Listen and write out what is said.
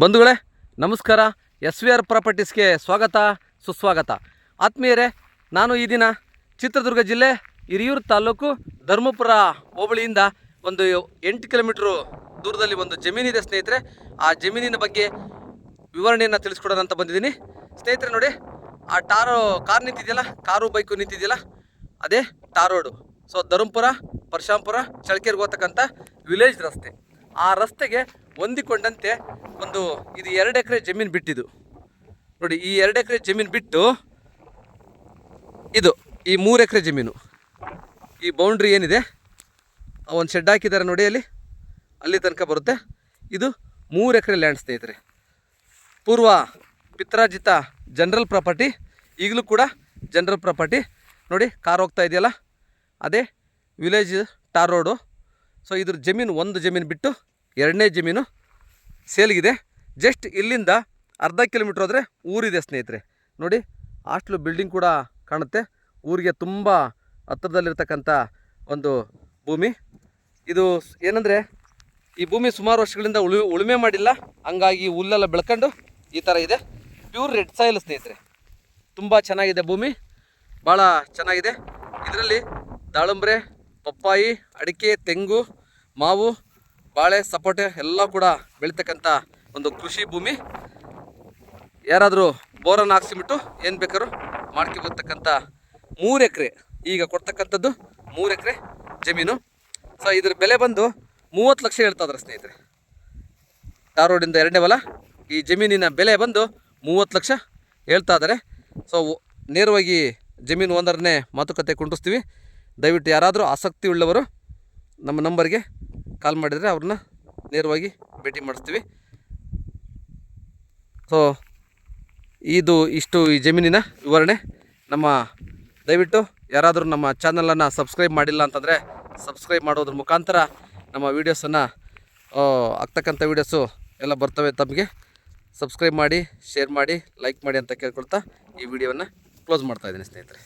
ಬಂಧುಗಳೇ ನಮಸ್ಕಾರ. SVR ಪ್ರಾಪರ್ಟೀಸ್ಗೆ ಸ್ವಾಗತ ಸುಸ್ವಾಗತ. ಆತ್ಮೀಯರೇ, ನಾನು ಈ ದಿನ ಚಿತ್ರದುರ್ಗ ಜಿಲ್ಲೆ ಹಿರಿಯೂರು ತಾಲೂಕು ಧರ್ಮಪುರ ಹೋಬಳಿಯಿಂದ ಒಂದು 8 ಕಿಲೋಮೀಟ್ರು ದೂರದಲ್ಲಿ ಒಂದು ಜಮೀನಿದೆ ಸ್ನೇಹಿತರೆ. ಆ ಜಮೀನಿನ ಬಗ್ಗೆ ವಿವರಣೆಯನ್ನು ತಿಳಿಸ್ಕೊಡೋಣ ಅಂತ ಬಂದಿದ್ದೀನಿ ಸ್ನೇಹಿತರೆ. ನೋಡಿ, ಆ ಕಾರ್ ನಿಂತಿದೆಯಲ್ಲ, ಕಾರು ಬೈಕು ನಿಂತಿದೆಯಲ್ಲ, ಅದೇ ಟಾರ್ ರೋಡು. ಸೊ ಧರ್ಮಪುರ ಪರಶಾಂಪುರ ಚಳ್ಳಕೆರೆಗೆ ಹೋಗ್ತಕ್ಕಂಥ ವಿಲೇಜ್ ರಸ್ತೆ. ಆ ರಸ್ತೆಗೆ ಹೊಂದಿಕೊಂಡಂತೆ ಇದು 2 ಎಕರೆ ಜಮೀನು ಬಿಟ್ಟಿದ್ದು ನೋಡಿ. ಈ 2 ಎಕರೆ ಜಮೀನು ಬಿಟ್ಟು ಇದು ಈ 3 ಎಕರೆ ಜಮೀನು, ಈ ಬೌಂಡ್ರಿ ಏನಿದೆ ಒಂದು ಶೆಡ್ ಹಾಕಿದ್ದಾರೆ ನೋಡಿ, ಅಲ್ಲಿ ತನಕ ಬರುತ್ತೆ. ಇದು 3 ಎಕರೆ ಲ್ಯಾಂಡ್ ಸ್ನೇಹಿತರೆ. ಪೂರ್ವ ಪಿತ್ರಾರ್ಜಿತ ಜನರಲ್ ಪ್ರಾಪರ್ಟಿ, ಈಗಲೂ ಕೂಡ ಜನರಲ್ ಪ್ರಾಪರ್ಟಿ. ನೋಡಿ, ಕಾರ್ ಹೋಗ್ತಾ ಇದೆಯಲ್ಲ, ಅದೇ ವಿಲೇಜ್ ಟಾರ್ ರೋಡು. ಸೊ ಇದ್ರ ಜಮೀನು, ಒಂದು ಜಮೀನು ಬಿಟ್ಟು 2ನೇ ಜಮೀನು ಸೇಲ್ಗಿದೆ. ಜಸ್ಟ್ ಇಲ್ಲಿಂದ ಅರ್ಧ ಕಿಲೋಮೀಟ್ರ್ ಹೋದರೆ ಊರಿದೆ ಸ್ನೇಹಿತರೆ. ನೋಡಿ, ಹಾಸ್ಟ್ಲು ಬಿಲ್ಡಿಂಗ್ ಕೂಡ ಕಾಣುತ್ತೆ. ಊರಿಗೆ ತುಂಬ ಹತ್ತಿರದಲ್ಲಿರ್ತಕ್ಕಂಥ ಒಂದು ಭೂಮಿ ಇದು. ಏನಂದರೆ, ಈ ಭೂಮಿ ಸುಮಾರು ವರ್ಷಗಳಿಂದ ಉಳುಮೆ ಮಾಡಿಲ್ಲ, ಹಂಗಾಗಿ ಹುಲ್ಲೆಲ್ಲ ಬೆಳ್ಕೊಂಡು ಈ ಥರ ಇದೆ. ಪ್ಯೂರ್ ರೆಡ್ ಸಾಯಿಲ್ ಸ್ನೇಹಿತರೆ. ತುಂಬ ಚೆನ್ನಾಗಿದೆ ಭೂಮಿ, ಭಾಳ ಚೆನ್ನಾಗಿದೆ. ಇದರಲ್ಲಿ ದಾಳಿಂಬ್ರೆ, ಪಪ್ಪಾಯಿ, ಅಡಿಕೆ, ತೆಂಗು, ಮಾವು, ಬಾಳೆ, ಸಪೋಟೆ ಎಲ್ಲ ಕೂಡ ಬೆಳೀತಕ್ಕಂಥ ಒಂದು ಕೃಷಿ ಭೂಮಿ. ಯಾರಾದರೂ ಬೋರನ್ನು ಹಾಕ್ಸಿಬಿಟ್ಟು ಏನು ಬೇಕಾದ್ರೂ ಮಾಡ್ಕೊಬರ್ತಕ್ಕಂಥ 3 ಎಕರೆ ಈಗ ಕೊಡ್ತಕ್ಕಂಥದ್ದು 3 ಎಕರೆ ಜಮೀನು. ಸೊ ಇದ್ರ ಬೆಲೆ ಬಂದು 30 ಲಕ್ಷ ಹೇಳ್ತಾ ಇದ್ದಾರೆ ಸ್ನೇಹಿತರೆ. ಟಾರ್ ರೋಡಿಂದ 2ನೇ ಹೊಲ, ಈ ಜಮೀನಿನ ಬೆಲೆ ಬಂದು 30 ಲಕ್ಷ ಹೇಳ್ತಾ ಇದ್ದಾರೆ. ಸೊ ನೇರವಾಗಿ ಜಮೀನು ಓನರ್ನೇ ಮಾತುಕತೆ ಕುಂಡಿಸ್ತೀವಿ. ದಯವಿಟ್ಟು ಯಾರಾದರೂ ಆಸಕ್ತಿ ಉಳ್ಳವರು ನಮ್ಮ ನಂಬರ್ಗೆ ಕಾಲ್ ಮಾಡಿದರೆ ಅವ್ರನ್ನ ನೇರವಾಗಿ ಭೇಟಿ ಮಾಡಿಸ್ತೀವಿ. ಸೊ ಇಷ್ಟು ಈ ಜಮೀನಿನ ವಿವರಣೆ. ದಯವಿಟ್ಟು ಯಾರಾದರೂ ನಮ್ಮ ಚಾನಲನ್ನು ಸಬ್ಸ್ಕ್ರೈಬ್ ಮಾಡಿಲ್ಲ ಅಂತಂದರೆ ಸಬ್ಸ್ಕ್ರೈಬ್ ಮಾಡೋದ್ರ ಮುಖಾಂತರ ನಮ್ಮ ವೀಡಿಯೋಸನ್ನು ಆಗ್ತಕ್ಕಂಥ ವೀಡಿಯೋಸು ಎಲ್ಲ ಬರ್ತವೆ. ತಮಗೆ ಸಬ್ಸ್ಕ್ರೈಬ್ ಮಾಡಿ, ಶೇರ್ ಮಾಡಿ, ಲೈಕ್ ಮಾಡಿ ಅಂತ ಕೇಳ್ಕೊಳ್ತಾ ಈ ವಿಡಿಯೋವನ್ನು ಕ್ಲೋಸ್ ಮಾಡ್ತಾಯಿದ್ದೀನಿ ಸ್ನೇಹಿತರೆ.